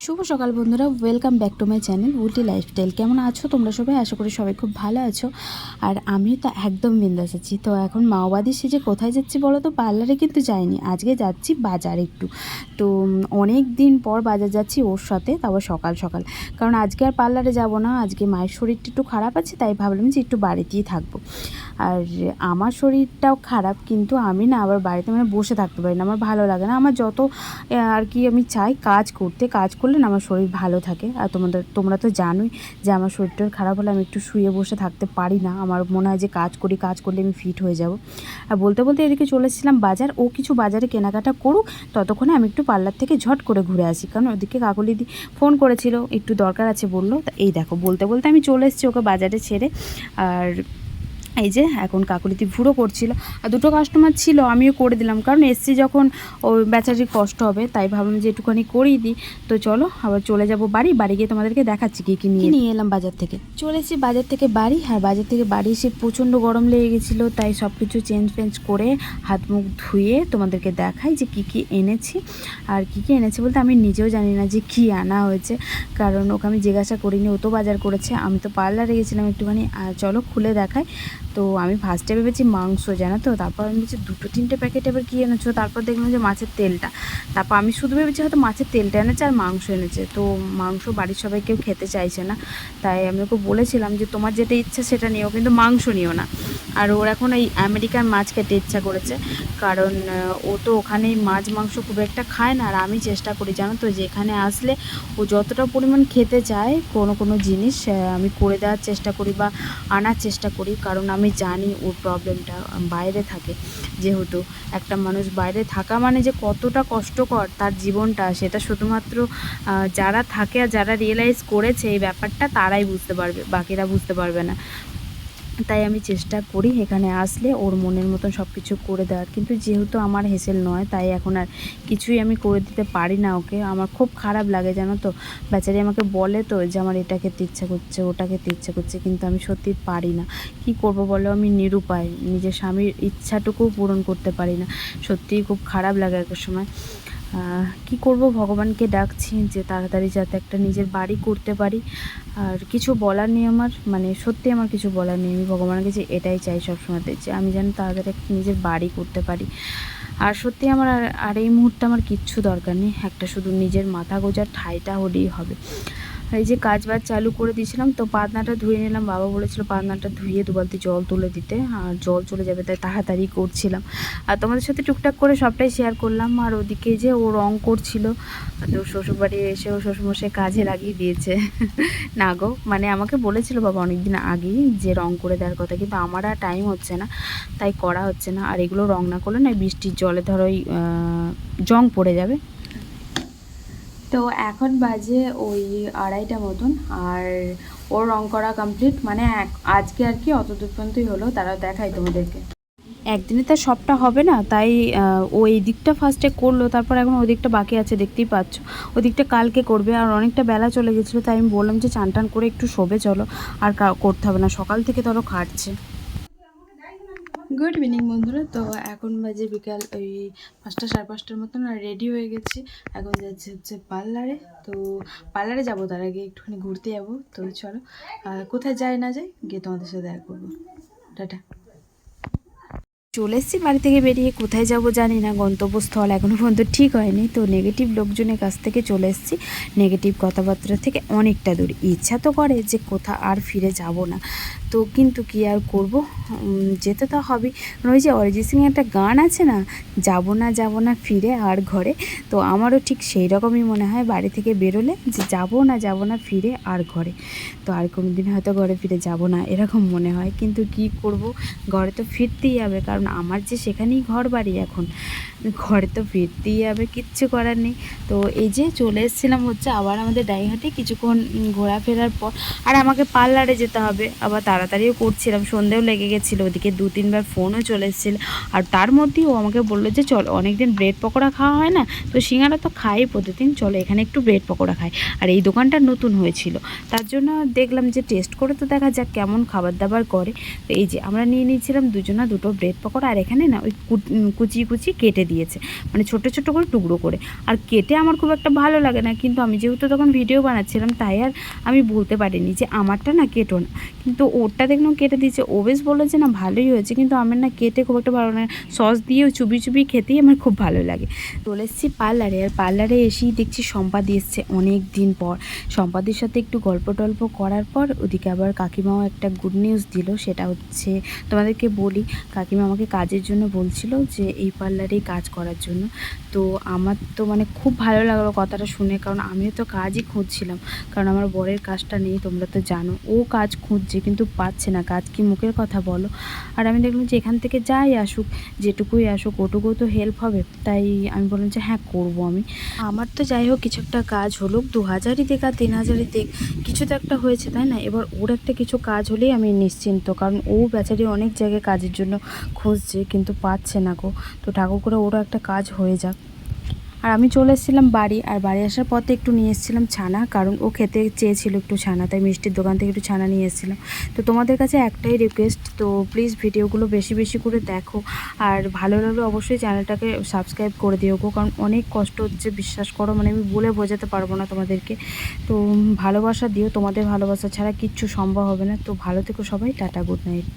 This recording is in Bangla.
শুভ সকাল বন্ধুরা, welcome back to my channel Ooty lifestyle. কেমন আছো তোমরা সবাই? আশা করি সবাই খুব ভালো আছো। আর আমিও তো একদম বিন্দাস আছি। তো এখন মাওবাদী সেজে কোথায় যাচ্ছি বলো তো? পার্লারে কিন্তু যাইনি, আজকে যাচ্ছি বাজার একটু। তো অনেক দিন পর বাজার যাচ্ছি ওর সাথে, তারপর সকাল সকাল, কারণ আজকে আর পার্লারে যাব না। আজকে মায়ের শরীরটা একটু খারাপ আছে, তাই ভাবলাম যে একটু বাড়িতেই থাকবো। আর আমার শরীরটাও খারাপ, কিন্তু আমি না আবার বাড়িতে বসে থাকতে পারি না, আমার ভালো লাগে না। আমার যত আর কি আমি চাই কাজ করলে না আমার শরীর ভালো থাকে। আর তোমরা তো জানোই যে আমার শরীরটা খারাপ হলে আমি একটু শুয়ে বসে থাকতে পারি না। আমার মনে হয় যে কাজ করলে আমি ফিট হয়ে যাব। আর বলতে বলতে এদিকে চলে এসেছিলাম বাজার। ও কিছু বাজারে কেনাকাটা করুক, ততক্ষণে আমি একটু পার্লার থেকে ঝট করে ঘুরে আসি, কারণ ওদিকে কাকুলিদি ফোন করেছিল, একটু দরকার আছে বললো। তা এই দেখো, বলতে বলতে আমি চলে এসেছি ওকে বাজারে ছেড়ে। আর এই যে এখন কাকুলিদি ভুড়ো করছিল, আর দুটো কাস্টমার ছিল, আমিও করে দিলাম, কারণ এসছি যখন ওই বেচারির কষ্ট হবে, তাই ভাবলাম যে একটুখানি করেই দিই। তো চলো আবার চলে যাব বাড়ি গিয়ে তোমাদেরকে দেখাচ্ছি কী নিয়ে এলাম বাজার থেকে। চলে এসেছি বাজার থেকে বাড়ি, আর বাজার থেকে বাড়ি এসে প্রচণ্ড গরম লেগে গেছিলো, তাই সব কিছু চেঞ্জ করে হাত মুখ ধুয়ে তোমাদেরকে দেখাই যে কী এনেছি। আর কী এনেছি বলতে আমি নিজেও জানি না যে কী আনা হয়েছে, কারণ ওকে আমি জিজ্ঞাসা করিনি, ও তো বাজার করেছে, আমি তো পার্লারে গেছিলাম একটুখানি। আর চলো খুলে দেখাই। তো আমি ফার্স্টে ভেবেছি মাংস, জানো তো, তারপর আমি ভেবেছি 2-3টে প্যাকেট এবার কী এনেছো, তারপর দেখলাম যে মাছের তেলটা। তারপর আমি শুধু ভেবেছি হয়তো মাছের তেলটা এনেছে আর মাংস এনেছে। তো মাংস বাড়ির সবাই কেউ খেতে চাইছে না, তাই আমি ওকে বলেছিলাম যে তোমার যেটা ইচ্ছা সেটা নিও, কিন্তু মাংস নিও না। আর ওর এখন এই আমেরিকান মাছ খেতে ইচ্ছা করেছে, কারণ ও তো ওখানেই মাছ মাংস খুব একটা খায় না। আর আমি চেষ্টা করি, জানো তো, যে এখানে আসলে ও যতটা পরিমাণ খেতে চায় কোনো জিনিস আমি করে দেওয়ার চেষ্টা করি বা আনার চেষ্টা করি, কারণ আমি জানি ওর প্রবলেমটা। বাইরে থাকে যেহেতু, একটা মানুষ বাইরে থাকা মানে যে কতটা কষ্টকর তার জীবনটা, সেটা শুধুমাত্র যারা থাকে আর যারা রিয়েলাইজ করেছে এই ব্যাপারটা তারাই বুঝতে পারবে, বাকিরা বুঝতে পারবে না। তাই আমি চেষ্টা করি এখানে আসলে ওর মনের মতন সব কিছু করে দেওয়ার, কিন্তু যেহেতু আমার হেসেল নয়, তাই এখন আর কিছুই আমি করে দিতে পারি না ওকে। আমার খুব খারাপ লাগে, জানো তো। বেচারি আমাকে বলে তো যে আমার এটা খেতে ইচ্ছা করছে, ওটা খেতে ইচ্ছা করছে, কিন্তু আমি সত্যি পারি না। কি করব বলো, আমি নিরুপায়, নিজের স্বামীর ইচ্ছাটুকুও পূরণ করতে পারি না। সত্যিই খুব খারাপ লাগে এক সময়। কি করব, ভগবানকে ডাকছি যে তাড়াতাড়ি যাতে একটা নিজের বাড়ি করতে পারি। আর কিছু বলার নেই আমার, সত্যি আমার কিছু বলার নেই। আমি ভগবানের কাছে এটাই চাই সবসময়তে, যে আমি যেন তাড়াতাড়ি একটা নিজের বাড়ি করতে পারি। আর সত্যি আমার আর এই মুহূর্তে আমার কিচ্ছু দরকার নেই, একটা শুধু নিজের মাথা গোজার ঠাঁইটা হলেই হবে। এই যে কাজ বাজ চালু করে দিয়েছিলাম, তো পাতনাটা ধুয়ে নিলাম। বাবা বলেছিল পাতনাটা ধুয়ে 2 বালতি জল তুলে দিতে, আর জল চলে যাবে তাই তাড়াতাড়ি করছিলাম। আর তোমাদের সাথে টুকটাক করে সবটাই শেয়ার করলাম। আর ওদিকে যে ও রং করছিল, তো শ্বশুরবাড়ি এসে ও শ্বশুরমশাই কাজে লাগিয়ে দিয়েছে। না গো, আমাকে বলেছিল বাবা অনেকদিন আগেই যে রং করে দেওয়ার কথা, কিন্তু আমার আর টাইম হচ্ছে না, তাই করা হচ্ছে না। আর এগুলো রং না করলে না বৃষ্টির জলে ধরোই জং পড়ে যাবে। তো এখন বাজে ওই 2:30টা মতন, আর ওর রং করা কমপ্লিট, আজকে আর কি অত দূর পর্যন্তই হলো। তারা দেখাই তোমাদেরকে, একদিনে তার সবটা হবে না, তাই ও এই দিকটা ফার্স্টে করলো, তারপর এখন ওই দিকটা বাকি আছে, দেখতেই পাচ্ছ। ওই দিকটা কালকে করবে। আর অনেকটা বেলা চলে গেছিলো, তাই আমি বললাম যে চান টান করে একটু শোবে চলো, আর করতে হবে না, সকাল থেকে ধরো খাটছে। গুড ইভিনিং বন্ধুরা। তো এখন বাজে বিকাল ওই 5টা 5:30টার মতন, আর রেডি হয়ে গেছি। এখন যাচ্ছি হচ্ছে পার্লারে। তো পার্লারে যাবো, তার আগে একটুখানি ঘুরতে যাবো। তো চলো, কোথায় যাই না যাই গিয়ে তোমাদের সাথে দেখা করবো। টাটা। চলে এসেছি বাড়ি থেকে বেরিয়ে, কোথায় যাব জানি না, গন্তব্যস্থল এখনও পর্যন্ত ঠিক হয়নি। তো নেগেটিভ লোকজনের কাছ থেকে চলে এসেছি, নেগেটিভ কথাবার্তা থেকে অনেকটা দূর। ইচ্ছা তো করে যে কোথা আর ফিরে যাব না, তো কিন্তু কি আর করব, যেতে তো হবে। ওই যে অরিজিৎ সিং একটা গান আছে না, যাব না ফিরে আর ঘরে। তো আমারও ঠিক সেই রকমই মনে হয় বাড়ি থেকে বেরোলে, যে যাব না ফিরে আর ঘরে। তো আর কোনো দিন হয়তো ঘরে ফিরে যাব না এরকম মনে হয়, কিন্তু কি করব, ঘরে তো ফিরতেই হবে, কারণ আমার যে সেখানেই ঘর বাড়ি, এখন ঘরে তো ফিরতেই হবে, কিচ্ছু করার নেই। তো এই যে চলে এসেছিলাম হচ্ছে আবার আমাদের ডাইহাটে কিছুক্ষণ ঘোরাফেরার পর। আর আমাকে পার্লারে যেতে হবে, আবার তাড়াতাড়িও করছিলাম, সন্ধেও লেগে গেছিলো, ওদিকে 2-3বার ফোনও চলে এসেছিলো। আর তার মধ্যেই ও আমাকে বললো যে চল, অনেকদিন ব্রেড পকোড়া খাওয়া হয় না, তো সিঙ্গারা তো খাই প্রতিদিন, চলো এখানে একটু ব্রেড পকোড়া খাই। আর এই দোকানটা নতুন হয়েছিল, তার জন্য দেখলাম যে টেস্ট করে তো দেখা যাক কেমন খাবার দাবার করে। তো এই যে আমরা নিয়ে নিয়েছিলাম দুজনা 2টো ব্রেড পকোড়া। করো, আর এখানে না ওই কুচি কুচি কেটে দিয়েছে, মানে ছোট ছোট করে টুকরো করে। আর কেটে আমার খুব একটা ভালো লাগে না, কিন্তু আমি যেহেতু তখন ভিডিও বানাচ্ছিলাম তাই আর আমি বলতে পারিনি যে আমারটা না কেটো না, কিন্তু ওরটা দেখলাম কেটে দিয়েছে। ও বেশ বললো যে না ভালোই হয়েছে, কিন্তু আমার না কেটে খুব একটা ভালো লাগে না, সস দিয়েও চুবি চুবি খেতেই আমার খুব ভালো লাগে। চলে এসেছি পার্লারে, আর পার্লারে এসেই দেখছি সম্পাদি এসছে অনেক দিন পর। সম্পাদির সাথে একটু গল্প টল্প করার পর ওদিকে আবার কাকিমাও একটা গুড নিউজ দিল, সেটা হচ্ছে তোমাদেরকে বলি। কাকিমা আমাকে কাজের জন্য বলছিল যে এই পার্লারেই কাজ করার জন্য। তো আমার তো মানে খুব ভালো লাগলো কথাটা শুনে, কারণ আমিও তো কাজই খুঁজছিলাম, কারণ আমার বরের কাজটা নেই, তোমরা তো জানো। ও কাজ খুঁজছে কিন্তু পাচ্ছে না, কাজ কি মুখের কথা বলো। আর আমি দেখলাম যে এখান থেকে যাই আসুক, যেটুকুই আসুক ওটুকুও তো হেল্প হবে, তাই আমি বললাম যে হ্যাঁ করবো আমি। আমার তো যাই হোক কিছু একটা কাজ হলো, 2000ই দেখ আর 3000ই দেখ, কিছু তো একটা হয়েছে তাই না। এবার ওর একটা কিছু কাজ হলেই আমি নিশ্চিন্ত, কারণ ও বেচারি অনেক জায়গায় কাজের জন্য খুঁজছে কিন্তু পাচ্ছে না গো। তো ঠাকুর করে ওরও একটা কাজ হয়ে যাক। আর আমি চলে এসেছিলাম বাড়ি, আর বাড়ি আসার পথে একটু নিয়ে এসেছিলাম ছানা, কারণ ও খেতে চেয়েছিল একটু ছানা, তাই মিষ্টির দোকান থেকে একটু ছানা নিয়ে এসেছিলাম। তো তোমাদের কাছে একটাই রিকোয়েস্ট, তো প্লিজ ভিডিওগুলো বেশি বেশি করে দেখো, আর ভালো লাগলে অবশ্যই চ্যানেলটাকে সাবস্ক্রাইব করে দিও গো, কারণ অনেক কষ্ট হচ্ছে বিশ্বাস করো, মানে আমি বলে বোঝাতে পারবো না তোমাদেরকে। তো ভালোবাসা দিও, তোমাদের ভালোবাসা ছাড়া কিচ্ছু সম্ভব হবে না। তো ভালো থেকো সবাই, টাটা, গুড নাইট।